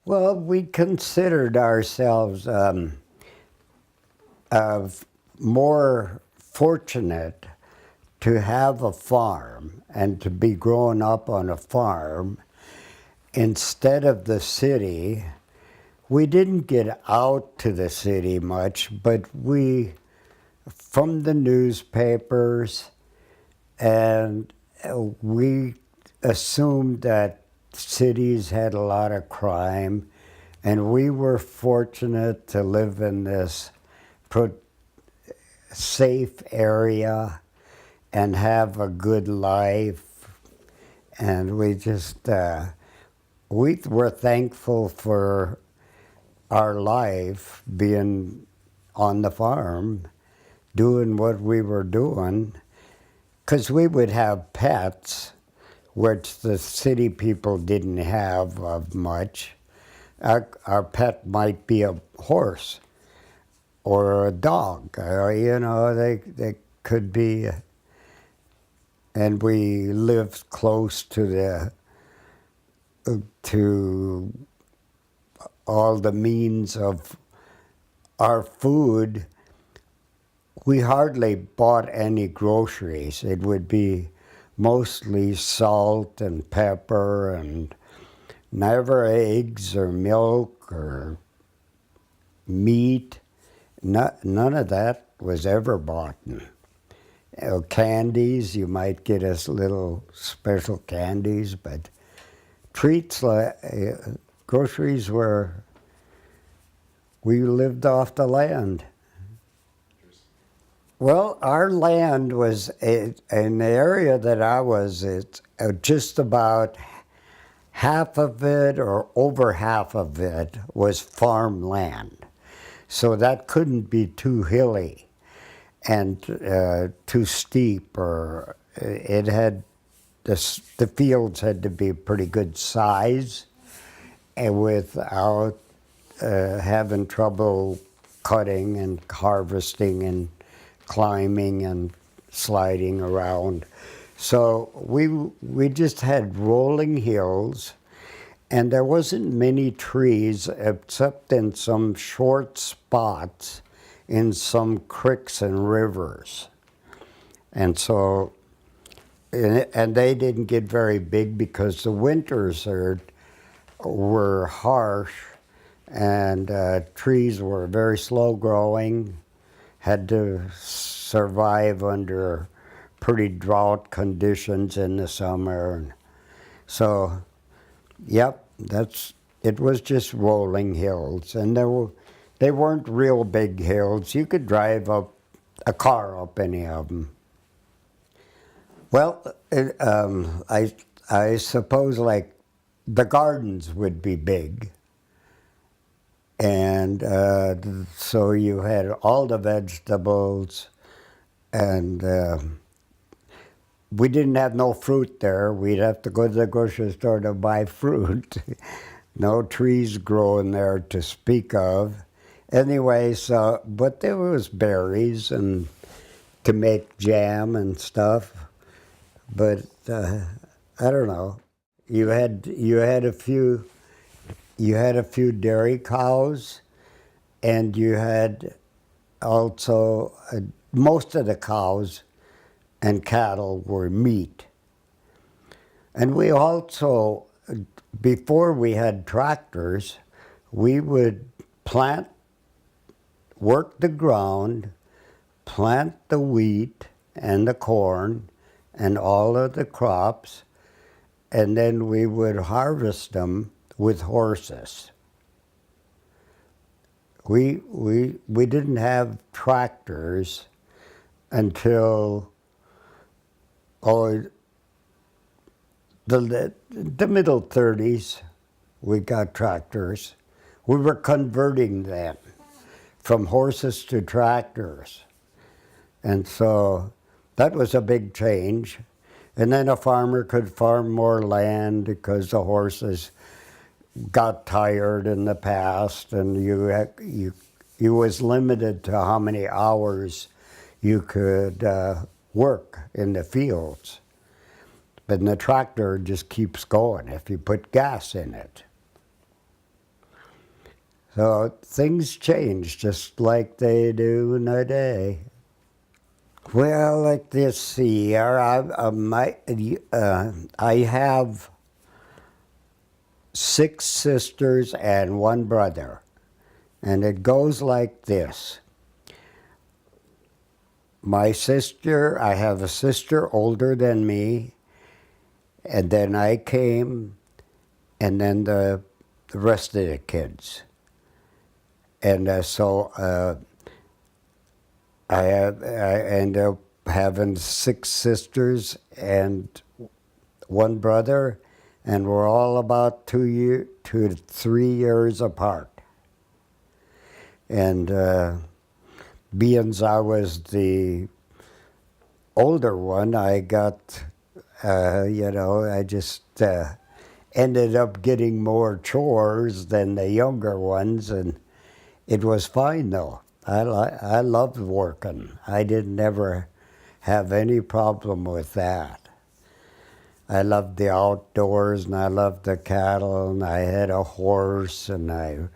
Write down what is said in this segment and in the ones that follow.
Well, we considered ourselves more fortunate to have a farm and to be growing up on a farm instead of the city. We didn't get out to the city much, but from the newspapers, and we assumed that cities had a lot of crime, and we were fortunate to live in this safe area and have a good life. And we were thankful for our life being on the farm, doing what we were doing, because we would have pets, which the city people didn't have of much. Our pet might be a horse or a dog, or, they could be. And we lived close to all the means of our food. We hardly bought any groceries. It would be mostly salt and pepper, and never eggs or milk or meat. None of that was ever bought. Candies, you might get us little special candies, but treats, groceries we lived off the land. Well, our land was, in the area that I was, it's just about half of it or over half of it was farmland. So that couldn't be too hilly and too steep, or the fields had to be pretty good size, and without having trouble cutting and harvesting and climbing and sliding around. So we just had rolling hills, and there wasn't many trees except in some short spots in some creeks and rivers. And so, and they didn't get very big because the winters were harsh, and trees were very slow growing, had to survive under pretty drought conditions in the summer. So, yep, it was just rolling hills, and they weren't real big hills. You could drive a car up any of them. Well, I suppose like the gardens would be big. And so you had all the vegetables, and we didn't have no fruit there. We'd have to go to the grocery store to buy fruit. No trees growing there to speak of. Anyway, but there was berries and to make jam and stuff. But I don't know. You had a few dairy cows, and you had also most of the cows and cattle were meat. And we also, before we had tractors, we would work the ground, plant the wheat and the corn and all of the crops, and then we would harvest them with horses. We didn't have tractors until the middle 30s. We got tractors. We were converting them from horses to tractors, and so that was a big change. And then a farmer could farm more land because the horses got tired in the past, and you was limited to how many hours you could work in the fields. But the tractor just keeps going if you put gas in it. So things change just like they do today. Well, like this, see, I have 6 sisters and 1 brother, and it goes like this. My sister, I have a sister older than me, and then I came, and then the rest of the kids. And I ended up having 6 sisters and 1 brother, and we're all about 2 to 3 years apart. And being I was the older one, I got, I just ended up getting more chores than the younger ones, and it was fine though. I loved working. I didn't ever have any problem with that. I loved the outdoors, and I loved the cattle, and I had a horse, and I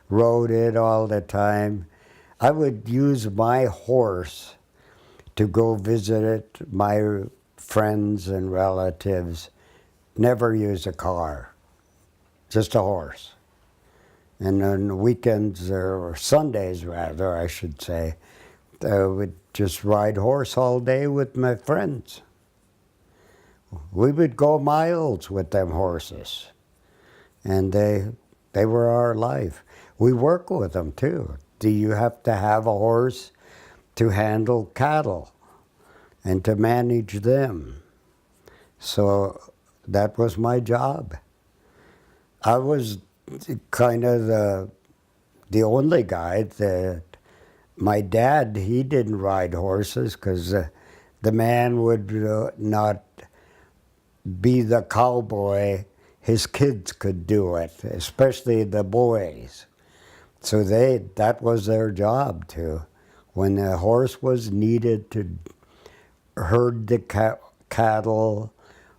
rode it all the time. I would use my horse to go visit my friends and relatives. Never use a car, just a horse. And on weekends, or Sundays rather, I should say, I would just ride horse all day with my friends. We would go miles with them horses, and they were our life. We work with them too. Do you have to have a horse to handle cattle and to manage them? So that was my job. I was kind of the only guy that my dad, he didn't ride horses because the man would not be the cowboy. His kids could do it, especially the boys. So that was their job too. When the horse was needed to herd the cattle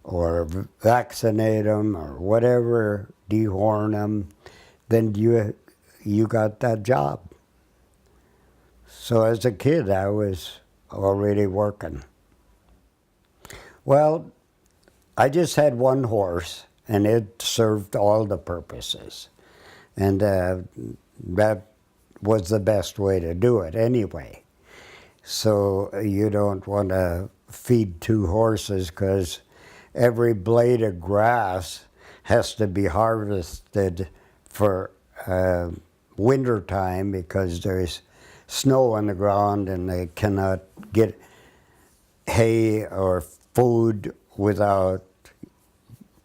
or vaccinate them or whatever, dehorn them, then you got that job. So as a kid, I was already working. Well, I just had one horse, and it served all the purposes. And that was the best way to do it anyway. So you don't want to feed 2 horses because every blade of grass has to be harvested for winter time because there's snow on the ground and they cannot get hay or food without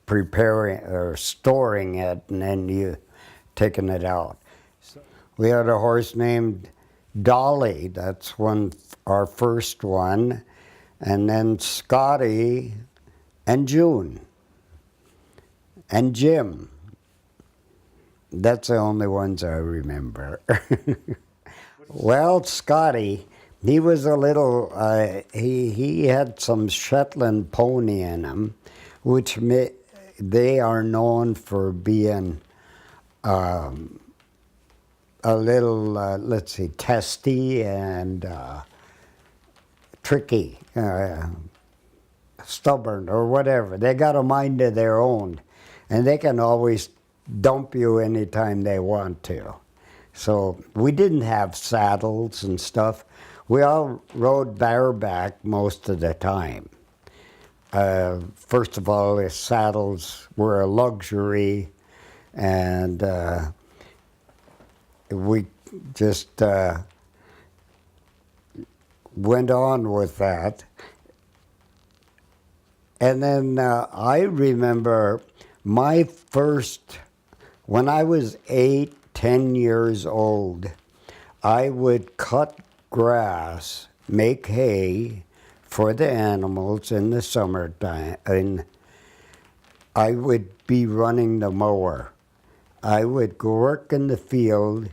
preparing or storing it and then you taking it out. We had a horse named Dolly. That's our first one. And then Scotty and June and Jim. That's the only ones I remember. Well, Scotty, he was a little, he had some Shetland pony in him, which they are known for being a little, let's see, testy and tricky, stubborn or whatever. They got a mind of their own, and they can always dump you anytime they want to. So we didn't have saddles and stuff. We all rode bareback most of the time. First of all, the saddles were a luxury, and we just went on with that. And then I remember my first, when I was 8, 10 years old, I would cut grass, make hay for the animals in the summertime, and I would be running the mower. I would go work in the field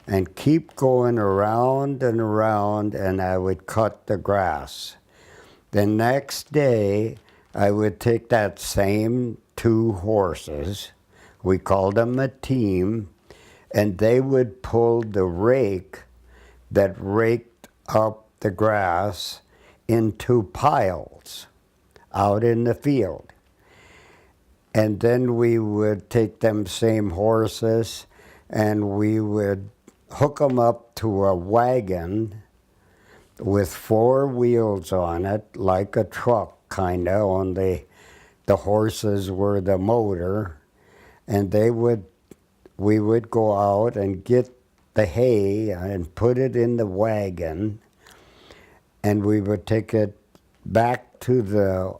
and keep going around and around, and I would cut the grass. The next day, I would take that same 2 horses, we called them a team, and they would pull the rake that raked up the grass into piles out in the field. And then we would take them same horses and we would hook them up to a wagon with 4 wheels on it, like a truck kind of, only the horses were the motor. And we would go out and get the hay and put it in the wagon, and we would take it back to the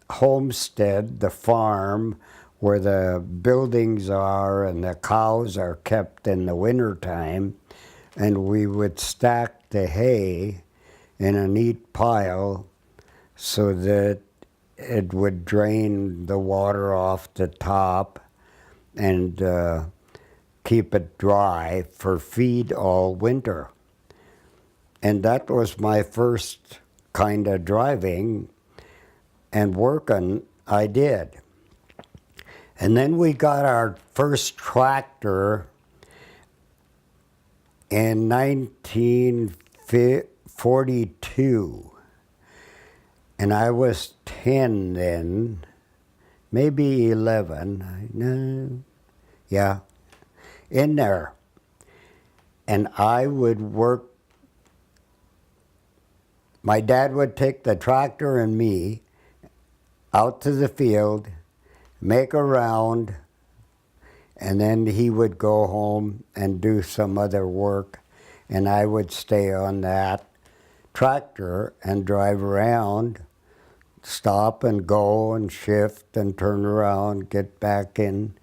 homestead, the farm, where the buildings are and the cows are kept in the wintertime, and we would stack the hay in a neat pile so that it would drain the water off the top and keep it dry for feed all winter. And that was my first kind of driving and working I did. And then we got our first tractor in 1942. And I was 10 then, maybe 11. No, yeah, in there. And I would work. My dad would take the tractor and me out to the field, make a round, and then he would go home and do some other work, and I would stay on that tractor and drive around, stop and go and shift and turn around, get back in.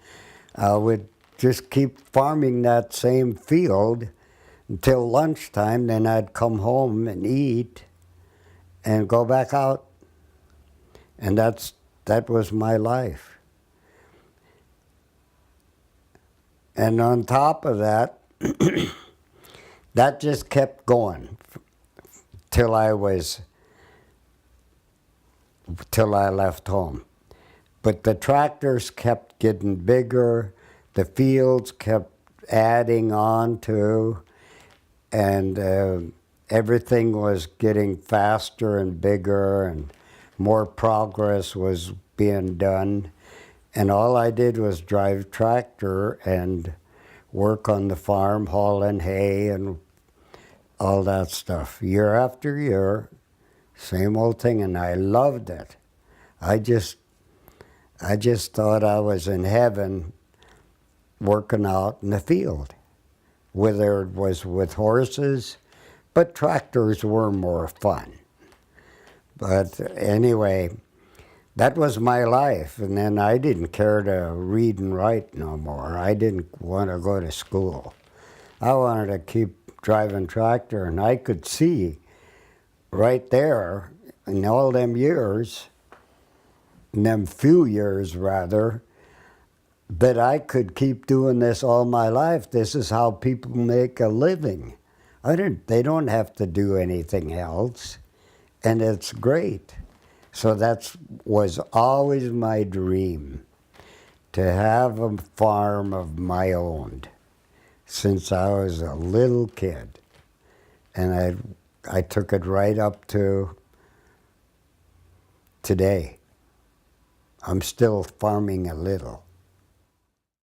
I would just keep farming that same field until lunchtime. Then I'd come home and eat and go back out. And that was my life. And on top of that, that just kept going till I left home. But the tractors kept getting bigger, the fields kept adding on to, and everything was getting faster and bigger, and more progress was being done. And all I did was drive tractor and work on the farm, hauling hay and all that stuff. Year after year, same old thing, and I loved it. I just thought I was in heaven working out in the field, whether it was with horses, but tractors were more fun. But anyway, that was my life, and then I didn't care to read and write no more. I didn't want to go to school. I wanted to keep driving tractor, and I could see right there in all them years, in them few years rather, that I could keep doing this all my life. This is how people make a living. They don't have to do anything else, and it's great. So that was always my dream, to have a farm of my own since I was a little kid. And I took it right up to today. I'm still farming a little.